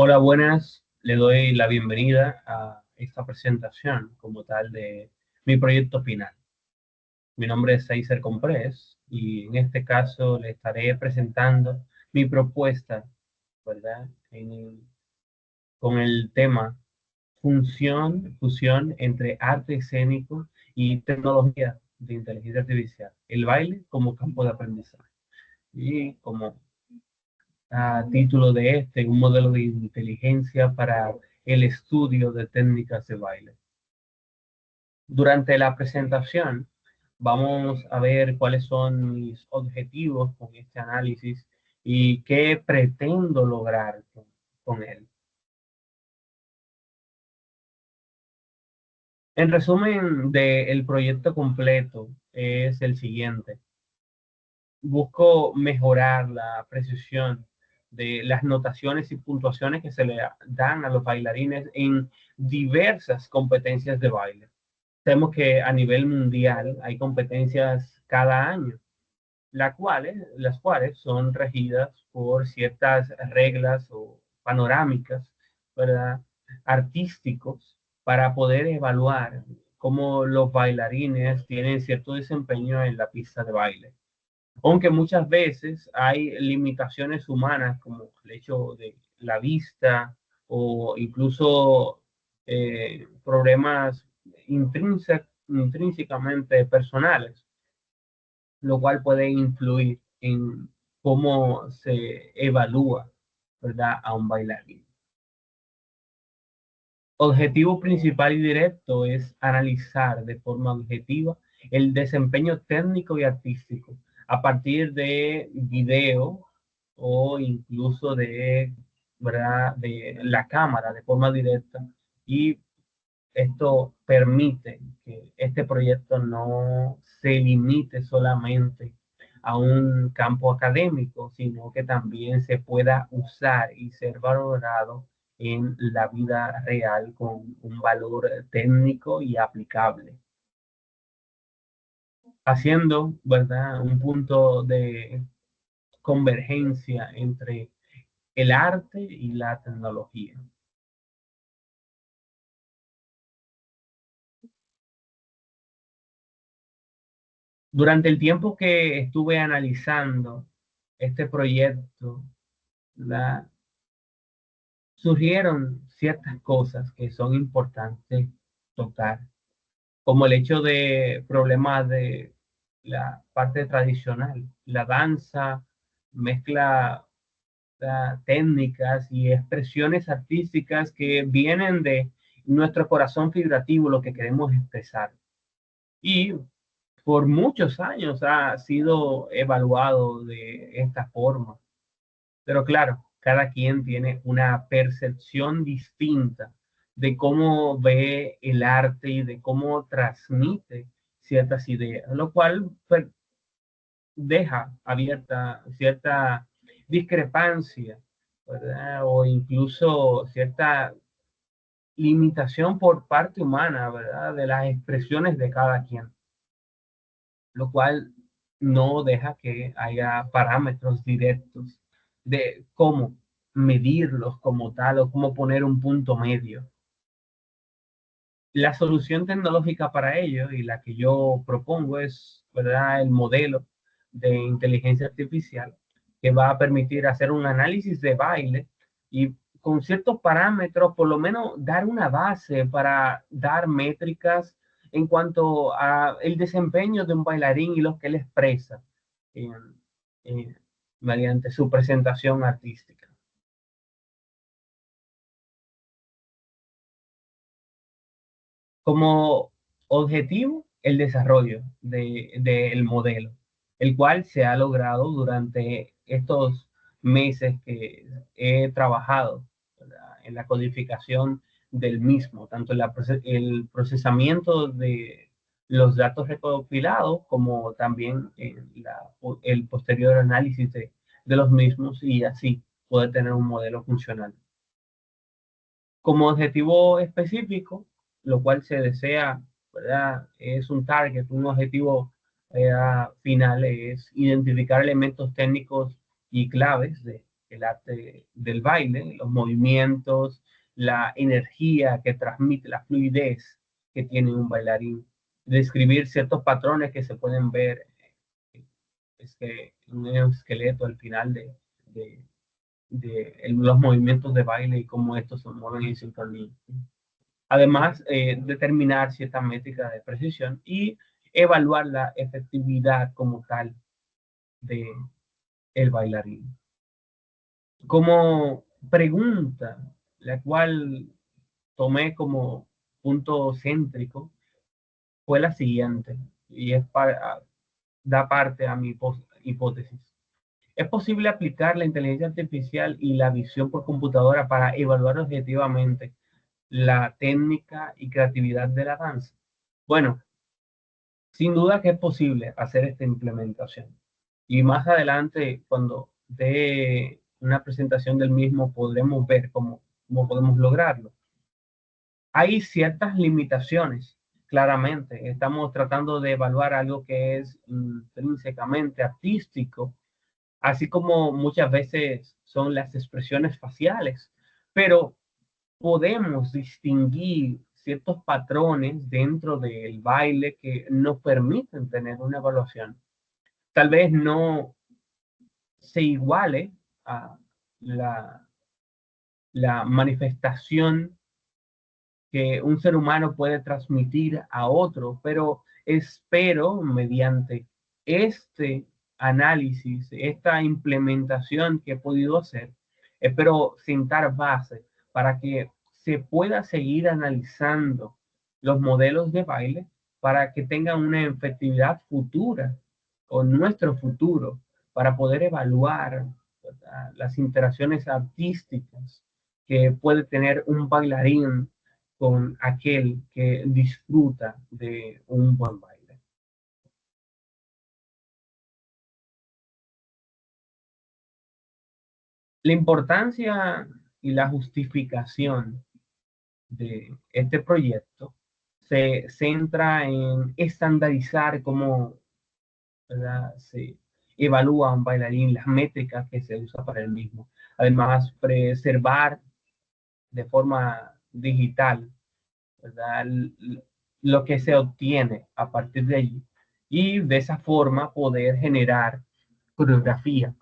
Hola, buenas. Le doy la bienvenida a esta presentación como tal de mi proyecto final. Mi nombre es Seiser Comprés y en este caso le estaré presentando mi propuesta, ¿verdad? Con el tema fusión entre arte escénico y tecnología de inteligencia artificial. El baile como campo de aprendizaje. Y como a título de un modelo de inteligencia para el estudio de técnicas de baile. Durante la presentación vamos a ver cuáles son mis objetivos con este análisis y qué pretendo lograr con él. En resumen, del proyecto completo es el siguiente. Busco mejorar la precisión de las notaciones y puntuaciones que se le dan a los bailarines en diversas competencias de baile. Sabemos que a nivel mundial hay competencias cada año, las cuales son regidas por ciertas reglas o panorámicas, ¿verdad? Artísticos para poder evaluar cómo los bailarines tienen cierto desempeño en la pista de baile. Aunque muchas veces hay limitaciones humanas como el hecho de la vista o incluso problemas intrínsecamente personales, lo cual puede influir en cómo se evalúa, ¿verdad?, a un bailarín. Objetivo principal y directo es analizar de forma objetiva el desempeño técnico y artístico a partir de video o incluso de, ¿verdad?, de la cámara de forma directa, y esto permite que este proyecto no se limite solamente a un campo académico, sino que también se pueda usar y ser valorado en la vida real con un valor técnico y aplicable, haciendo, ¿verdad?, un punto de convergencia entre el arte y la tecnología. Durante el tiempo que estuve analizando este proyecto, la, surgieron ciertas cosas que son importantes tocar, como el hecho de problemas de la parte tradicional, la danza, mezcla técnicas y expresiones artísticas que vienen de nuestro corazón fibrativo, lo que queremos expresar. Y por muchos años ha sido evaluado de esta forma. Pero claro, cada quien tiene una percepción distinta de cómo ve el arte y de cómo transmite ciertas ideas, lo cual pues, deja abierta cierta discrepancia, ¿verdad? O incluso cierta limitación por parte humana, ¿verdad? De las expresiones de cada quien, lo cual no deja que haya parámetros directos de cómo medirlos como tal o cómo poner un punto medio. La solución tecnológica para ello y la que yo propongo es, ¿verdad?, el modelo de inteligencia artificial que va a permitir hacer un análisis de baile y con ciertos parámetros, por lo menos dar una base para dar métricas en cuanto a el desempeño de un bailarín y lo que él expresa en- en- mediante su presentación artística. Como objetivo el desarrollo del modelo, el cual se ha logrado durante estos meses que he trabajado, ¿verdad?, en la codificación del mismo, tanto en el procesamiento de los datos recopilados como también en el posterior análisis de los mismos, y así poder tener un modelo funcional. Como objetivo específico, lo cual se desea, ¿verdad?, es un target, un objetivo final, es identificar elementos técnicos y claves el arte del baile, los movimientos, la energía que transmite, la fluidez que tiene un bailarín, describir ciertos patrones que se pueden ver es que un esqueleto al final de los movimientos de baile y cómo estos se mueven en sincronía. Además, determinar ciertas métricas de precisión y evaluar la efectividad como tal de el bailarín. Como pregunta, la cual tomé como punto céntrico, fue la siguiente, y da parte a mi hipótesis. ¿Es posible aplicar la inteligencia artificial y la visión por computadora para evaluar objetivamente la técnica y creatividad de la danza? Bueno, sin duda que es posible hacer esta implementación. Y más adelante, cuando dé una presentación del mismo, podremos ver cómo podemos lograrlo. Hay ciertas limitaciones, claramente. Estamos tratando de evaluar algo que es intrínsecamente artístico, así como muchas veces son las expresiones faciales, pero podemos distinguir ciertos patrones dentro del baile que nos permiten tener una evaluación. Tal vez no se iguale a la, la manifestación que un ser humano puede transmitir a otro, pero espero mediante este análisis, esta implementación que he podido hacer, espero sentar base para que se pueda seguir analizando los modelos de baile para que tengan una efectividad futura o nuestro futuro para poder evaluar, ¿verdad?, las interacciones artísticas que puede tener un bailarín con aquel que disfruta de un buen baile. La importancia y la justificación de este proyecto se centra en estandarizar cómo, ¿verdad?, se evalúa a un bailarín, las métricas que se usa para el mismo. Además, preservar de forma digital, ¿verdad?, lo que se obtiene a partir de allí y de esa forma poder generar coreografía.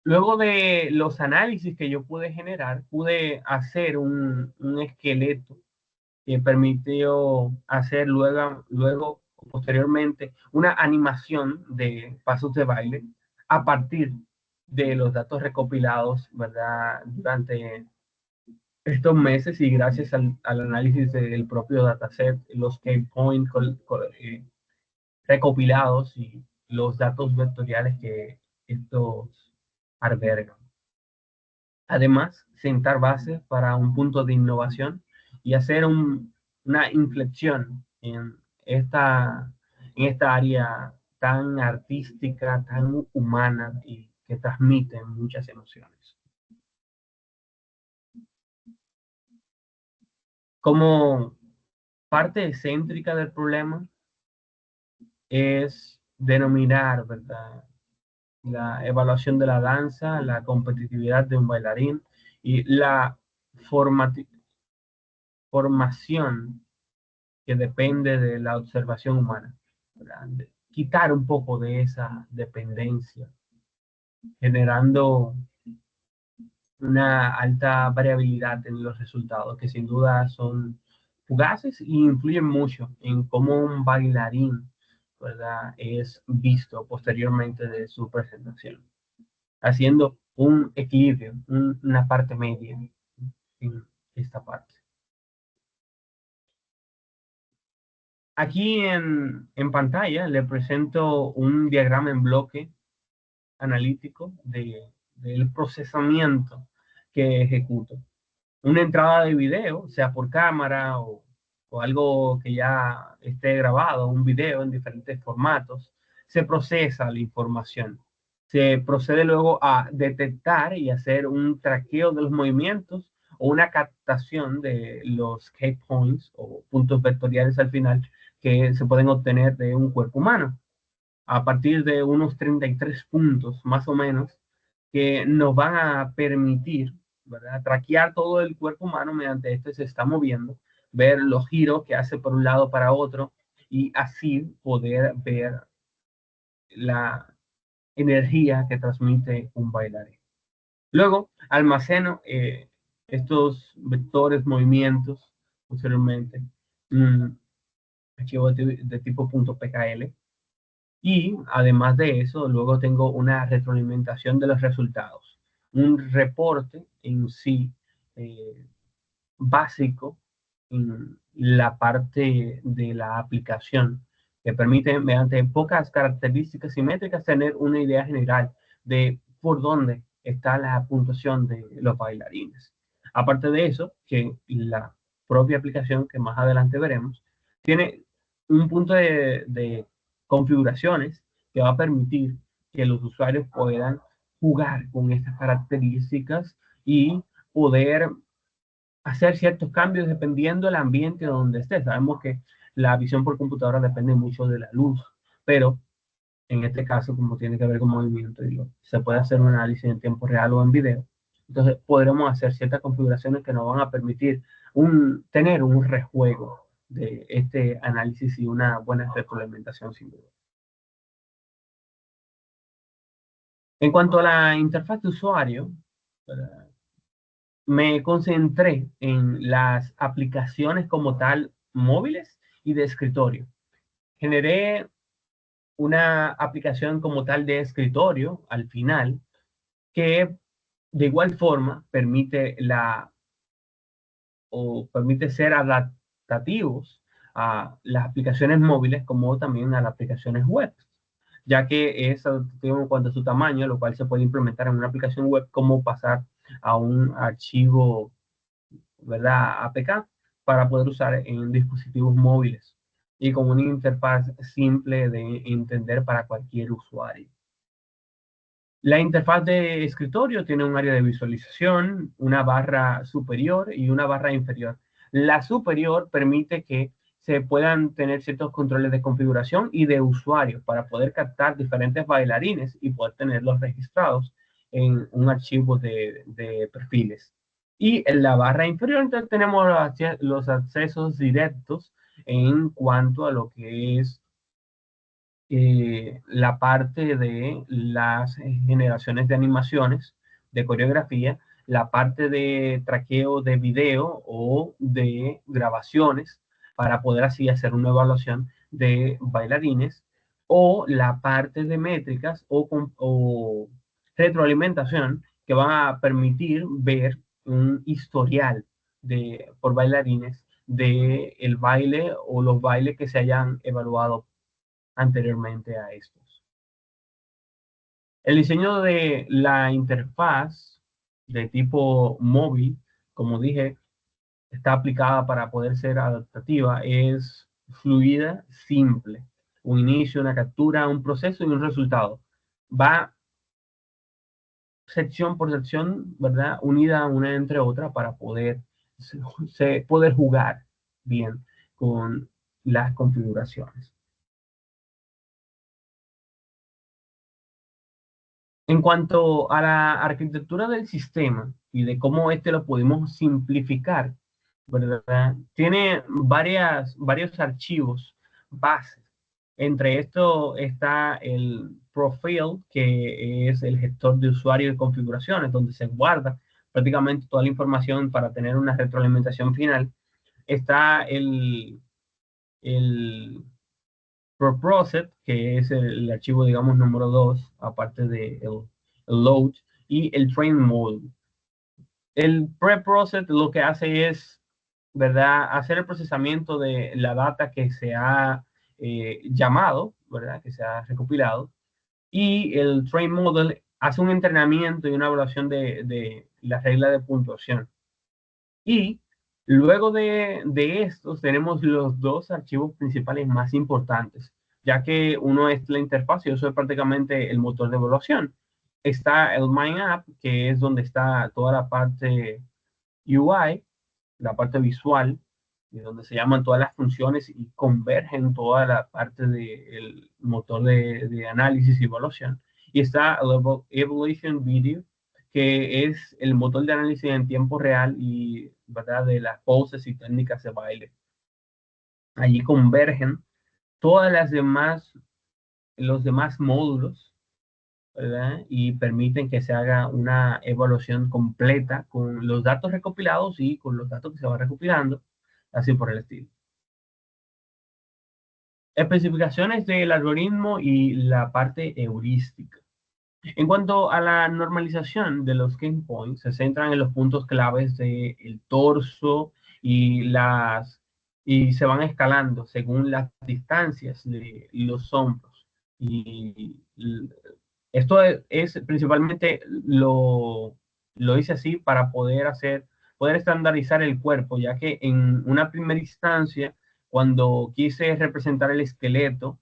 Luego de los análisis que yo pude generar, pude hacer un esqueleto que permitió hacer luego, posteriormente, una animación de pasos de baile a partir de los datos recopilados, ¿verdad?, durante estos meses y gracias al análisis del propio dataset, los key points recopilados y los datos vectoriales que estos albergan. Además, sentar bases para un punto de innovación y hacer una inflexión en esta área tan artística, tan humana y que transmite muchas emociones. Como parte céntrica del problema es denominar, ¿verdad?, la evaluación de la danza, la competitividad de un bailarín y la formación que depende de la observación humana, ¿verdad? Quitar un poco de esa dependencia, generando una alta variabilidad en los resultados, que sin duda son fugaces y influyen mucho en cómo un bailarín, ¿verdad?, es visto posteriormente de su presentación, haciendo un equilibrio, una parte media en esta parte. Aquí en pantalla le presento un diagrama en bloque analítico del procesamiento que ejecuto. Una entrada de video, sea por cámara o algo que ya esté grabado, un video en diferentes formatos, se procesa la información. Se procede luego a detectar y hacer un traqueo de los movimientos o una captación de los key points o puntos vectoriales al final que se pueden obtener de un cuerpo humano. A partir de unos 33 puntos más o menos, que nos van a permitir, ¿verdad?, traquear todo el cuerpo humano mediante este se está moviendo, ver los giros que hace por un lado para otro y así poder ver la energía que transmite un bailarín. Luego almaceno estos vectores, movimientos, posteriormente, un archivo de tipo .pkl. Y además de eso, luego tengo una retroalimentación de los resultados, un reporte en sí eh, básico en la parte de la aplicación que permite, mediante pocas características simétricas, tener una idea general de por dónde está la puntuación de los bailarines. Aparte de eso, que la propia aplicación que más adelante veremos, tiene un punto de configuraciones que va a permitir que los usuarios puedan jugar con estas características y poder hacer ciertos cambios dependiendo del ambiente donde esté. Sabemos que la visión por computadora depende mucho de la luz, pero en este caso, como tiene que ver con movimiento, se puede hacer un análisis en tiempo real o en video. Entonces, podremos hacer ciertas configuraciones que nos van a permitir tener un rejuego de este análisis y una buena retroalimentación sin duda. En cuanto a la interfaz de usuario, me concentré en las aplicaciones como tal móviles y de escritorio. Generé una aplicación como tal de escritorio al final que de igual forma permite ser adaptativos a las aplicaciones móviles como también a las aplicaciones web, ya que es adaptativo en cuanto a su tamaño, lo cual se puede implementar en una aplicación web como pasar a un archivo, ¿verdad?, APK para poder usar en dispositivos móviles y con una interfaz simple de entender para cualquier usuario. La interfaz de escritorio tiene un área de visualización, una barra superior y una barra inferior. La superior permite que se puedan tener ciertos controles de configuración y de usuario para poder captar diferentes bailarines y poder tenerlos registrados en un archivo de perfiles. Y en la barra inferior entonces tenemos los accesos directos en cuanto a lo que es la parte de las generaciones de animaciones, de coreografía, la parte de traqueo de video o de grabaciones para poder así hacer una evaluación de bailarines, o la parte de métricas o retroalimentación que van a permitir ver un historial por bailarines de el baile o los bailes que se hayan evaluado anteriormente a estos. El diseño de la interfaz de tipo móvil, como dije, está aplicada para poder ser adaptativa, es fluida, simple. Un inicio, una captura, un proceso y un resultado. Va sección por sección, ¿verdad?, unida una entre otra para poder jugar bien con las configuraciones. En cuanto a la arquitectura del sistema y de cómo este lo podemos simplificar, ¿verdad? Tiene varios archivos bases. Entre esto está el profile, que es el gestor de usuario y configuraciones, donde se guarda prácticamente toda la información para tener una retroalimentación final. Está el ProProcess, que es el archivo, digamos, número 2, aparte de el load, y el train mode. El preprocess lo que hace es, ¿verdad?, hacer el procesamiento de la data que se ha llamado, ¿verdad?, que se ha recopilado, y el train model hace un entrenamiento y una evaluación de la regla de puntuación. Y luego de estos tenemos los dos archivos principales más importantes, ya que uno es la interfaz y eso es prácticamente el motor de evaluación. Está el Mind App, que es donde está toda la parte UI, la parte visual, de donde se llaman todas las funciones y convergen toda la parte del motor de análisis y evaluación. Y está Evaluation Video, que es el motor de análisis en tiempo real y, ¿verdad?, de las poses y técnicas de baile. Allí convergen todas las demás, los demás módulos, ¿verdad? Y permiten que se haga una evaluación completa con los datos recopilados y con los datos que se van recopilando, así por el estilo. Especificaciones del algoritmo y la parte heurística. En cuanto a la normalización de los game points, se centran en los puntos claves del torso y y se van escalando según las distancias de los hombros. Y esto principalmente lo hice así para poder estandarizar el cuerpo, ya que en una primera instancia, cuando quise representar el esqueleto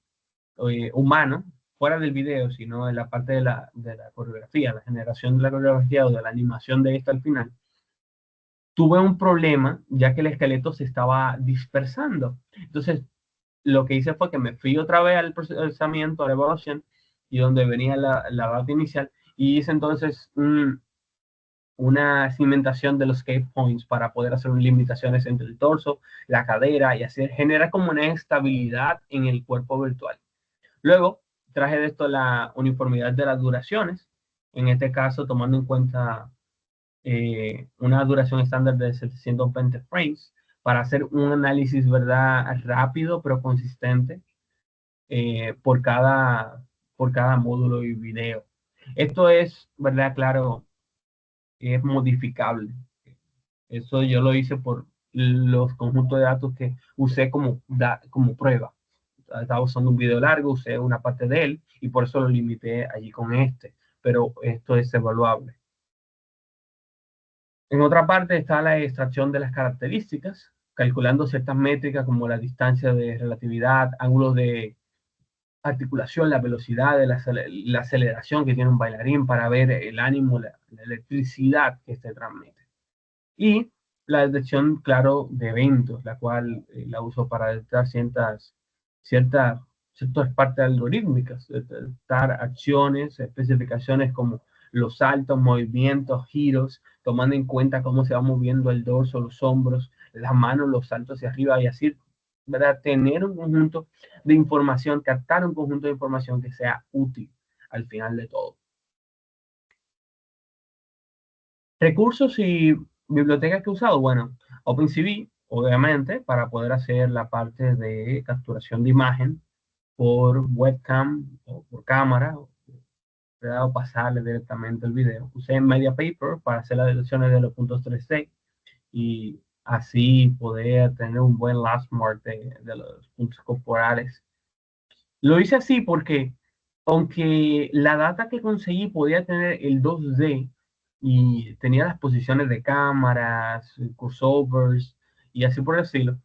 humano, fuera del video, sino en la parte de la coreografía, la generación de la coreografía o de la animación de esto al final, tuve un problema ya que el esqueleto se estaba dispersando. Entonces, lo que hice fue que me fui otra vez al procesamiento, a la evaluación, y donde venía la data inicial, y hice entonces una cimentación de los key points para poder hacer limitaciones entre el torso, la cadera y así generar como una estabilidad en el cuerpo virtual. Luego, traje de esto la uniformidad de las duraciones, en este caso tomando en cuenta una duración estándar de 720 frames para hacer un análisis, ¿verdad?, rápido pero consistente por cada módulo y video. Esto es, ¿verdad?, claro, es modificable. Eso yo lo hice por los conjuntos de datos que usé como prueba. Estaba usando un video largo, usé una parte de él y por eso lo limité allí con este, pero esto es evaluable. En otra parte está la extracción de las características, calculando ciertas métricas como la distancia de relatividad, ángulos de articulación, la velocidad, la aceleración que tiene un bailarín para ver el ánimo, la electricidad que se transmite. Y la detección, claro, de eventos, la cual la uso para detectar ciertas, ciertas partes algorítmicas, detectar acciones, especificaciones como los saltos, movimientos, giros, tomando en cuenta cómo se va moviendo el dorso, los hombros, las manos, los saltos hacia arriba y así, ¿verdad? Tener un conjunto de información, captar un conjunto de información que sea útil al final de todo. Recursos y bibliotecas que he usado, bueno, OpenCV, obviamente, para poder hacer la parte de capturación de imagen por webcam o por cámara, o pasarle directamente el video. Usé MediaPaper para hacer las detecciones de los puntos 3D y así poder tener un buen last mark de los puntos corporales. Lo hice así porque, aunque la data que conseguí podía tener el 2D y tenía las posiciones de cámaras, crossovers y así por decirlo,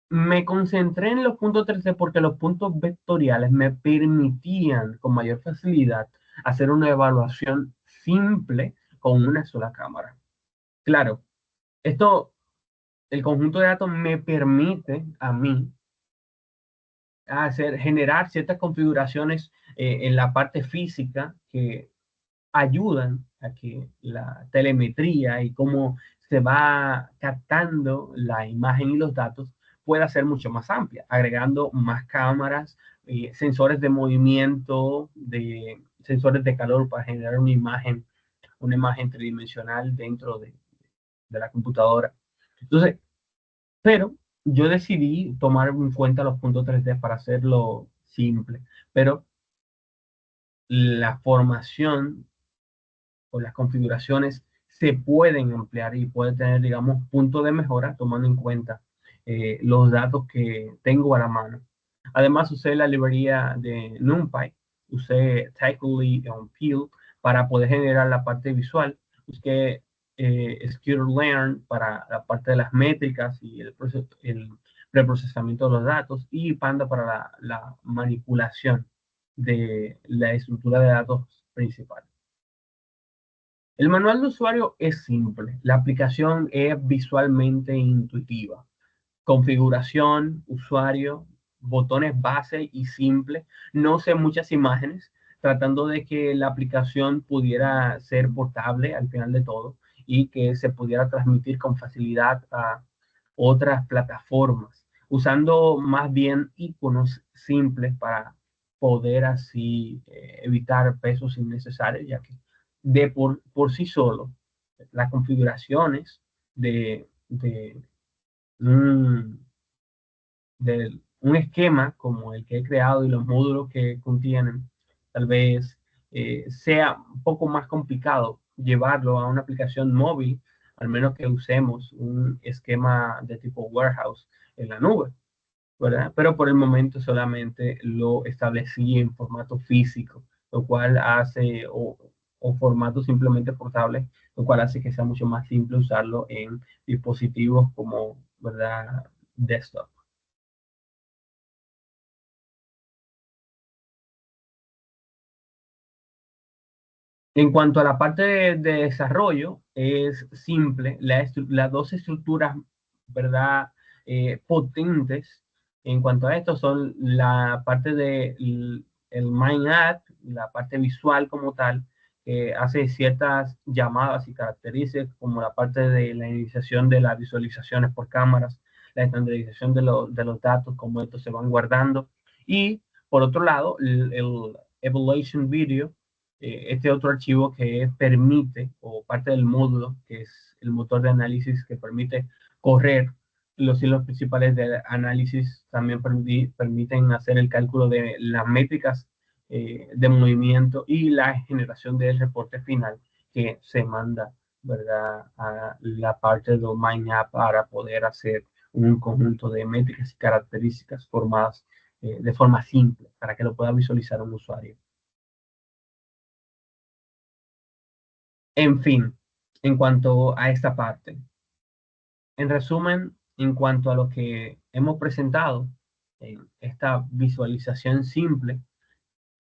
me concentré en los puntos 3D porque los puntos vectoriales me permitían con mayor facilidad hacer una evaluación simple con una sola cámara. Claro, el conjunto de datos me permite a mí generar ciertas configuraciones en la parte física que ayudan a que la telemetría y cómo se va captando la imagen y los datos pueda ser mucho más amplia, agregando más cámaras, sensores de movimiento, sensores de calor para generar una imagen tridimensional dentro de la computadora. Entonces, pero yo decidí tomar en cuenta los puntos 3D para hacerlo simple, pero la formación o las configuraciones se pueden emplear y puede tener, digamos, puntos de mejora tomando en cuenta los datos que tengo a la mano. Además, usé la librería de NumPy, usé Tightly on Peel para poder generar la parte visual, usé Skitterlearn para la parte de las métricas y el preprocesamiento de los datos y Panda para la manipulación de la estructura de datos principal. El manual de usuario es simple, la aplicación es visualmente intuitiva. Configuración, usuario, botones base y simple. No sé muchas imágenes, tratando de que la aplicación pudiera ser portable al final de todo y que se pudiera transmitir con facilidad a otras plataformas, usando más bien iconos simples para poder así evitar pesos innecesarios, ya que por sí solo las configuraciones de un, de un esquema como el que he creado y los módulos que contienen, tal vez sea un poco más complicado llevarlo a una aplicación móvil, al menos que usemos un esquema de tipo warehouse en la nube, ¿verdad? Pero por el momento solamente lo establecí en formato físico, lo cual hace, o formato simplemente portable, lo cual hace que sea mucho más simple usarlo en dispositivos como, ¿verdad? Desktop. En cuanto a la parte de desarrollo, es simple. Las dos estructuras, ¿verdad? Potentes en cuanto a esto son la parte de el Mind App, la parte visual como tal, que hace ciertas llamadas y características, como la parte de la iniciación de las visualizaciones por cámaras, la estandarización de los datos, cómo estos se van guardando. Y por otro lado, el Evaluation Video, este otro archivo que permite, o parte del módulo, que es el motor de análisis que permite correr los hilos principales de análisis, también permiten hacer el cálculo de las métricas de movimiento y la generación del reporte final que se manda, ¿verdad?, a la parte de Mind App para poder hacer un conjunto de métricas y características formadas de forma simple para que lo pueda visualizar un usuario. En fin, en cuanto a esta parte, en resumen, en cuanto a lo que hemos presentado en esta visualización simple,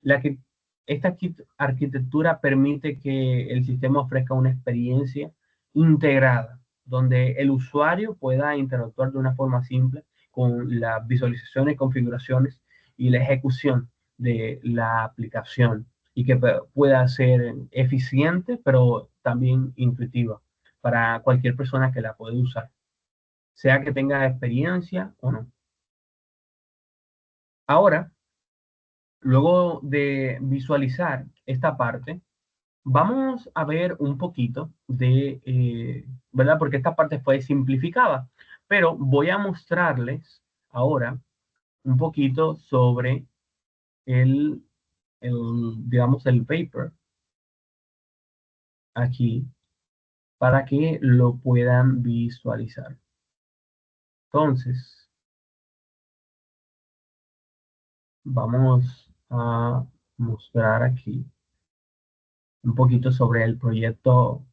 la que esta arquitectura permite que el sistema ofrezca una experiencia integrada, donde el usuario pueda interactuar de una forma simple con las visualizaciones, configuraciones y la ejecución de la aplicación y que pueda ser eficiente, pero también intuitiva para cualquier persona que la pueda usar, sea que tenga experiencia o no. Ahora, luego de visualizar esta parte, vamos a ver un poquito de, ¿verdad? Porque esta parte fue simplificada, pero voy a mostrarles ahora un poquito sobre el, digamos, el paper aquí para que lo puedan visualizar. Entonces, vamos a mostrar aquí un poquito sobre el proyecto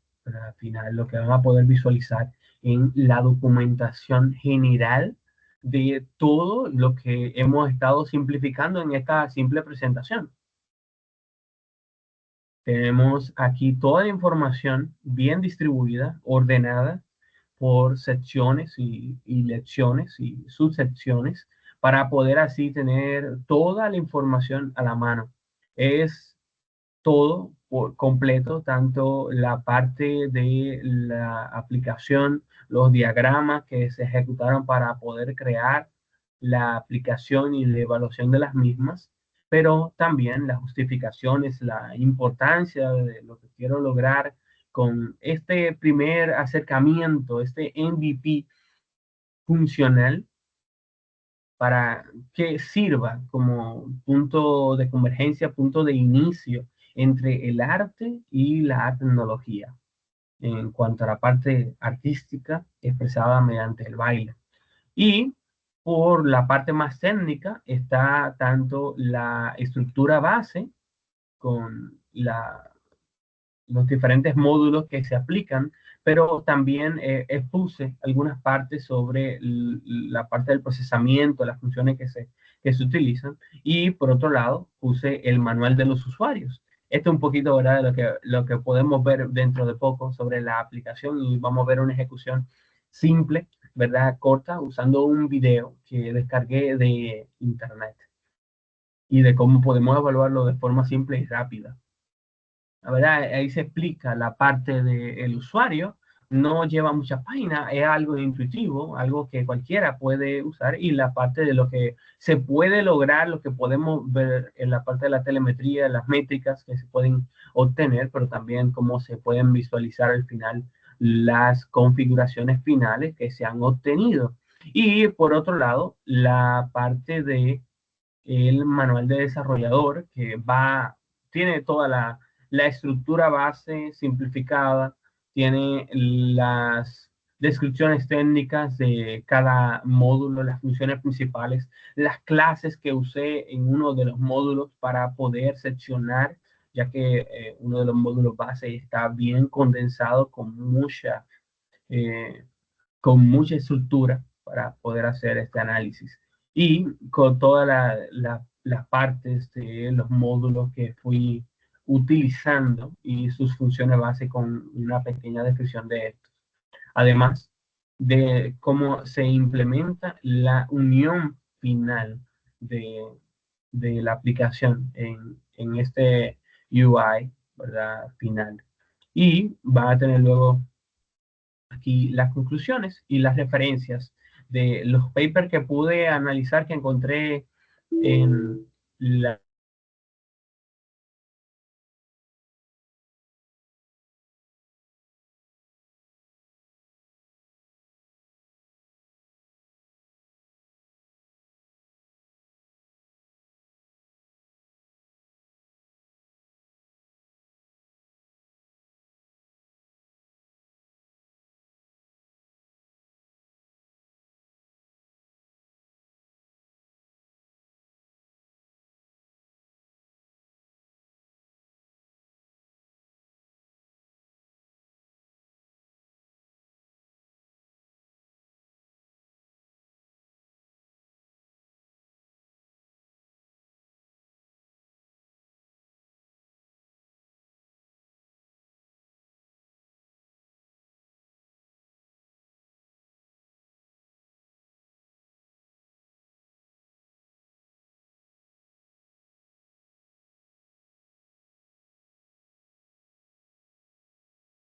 final, lo que van a poder visualizar en la documentación general de todo lo que hemos estado simplificando en esta simple presentación. Tenemos aquí toda la información bien distribuida, ordenada por secciones y lecciones y subsecciones para poder así tener toda la información a la mano. Es todo por completo, tanto la parte de la aplicación, los diagramas que se ejecutaron para poder crear la aplicación y la evaluación de las mismas, pero también las justificaciones, la importancia de lo que quiero lograr con este primer acercamiento, este MVP funcional para que sirva como punto de convergencia, punto de inicio entre el arte y la tecnología, en cuanto a la parte artística expresada mediante el baile. Y por la parte más técnica está tanto la estructura base con los diferentes módulos que se aplican, pero también expuse algunas partes sobre la parte del procesamiento, las funciones que se utilizan, y por otro lado puse el manual de los usuarios. Esto es un poquito, ¿verdad?, de lo que podemos ver dentro de poco sobre la aplicación, y vamos a ver una ejecución simple, ¿verdad?, corta, usando un video que descargué de internet. y de cómo podemos evaluarlo de forma simple y rápida. La verdad, ahí se explica la parte del usuario, no lleva muchas páginas, es algo intuitivo, algo que cualquiera puede usar, y la parte de lo que se puede lograr, lo que podemos ver en la parte de la telemetría, las métricas que se pueden obtener, pero también cómo se pueden visualizar al final las configuraciones finales que se han obtenido. Y por otro lado, la parte de el manual de desarrollador que tiene toda la estructura base simplificada, tiene las descripciones técnicas de cada módulo, las funciones principales, las clases que usé en uno de los módulos para poder seccionar, ya que uno de los módulos base está bien condensado eh, con mucha estructura para poder hacer este análisis. Y con todas las partes de los módulos que fui utilizando y sus funciones base con una pequeña descripción de esto. Además de cómo se implementa la unión final de, de la aplicación en este UI, ¿verdad? Final. Y va a tener luego aquí las conclusiones y las referencias de los papers que pude analizar, que encontré en la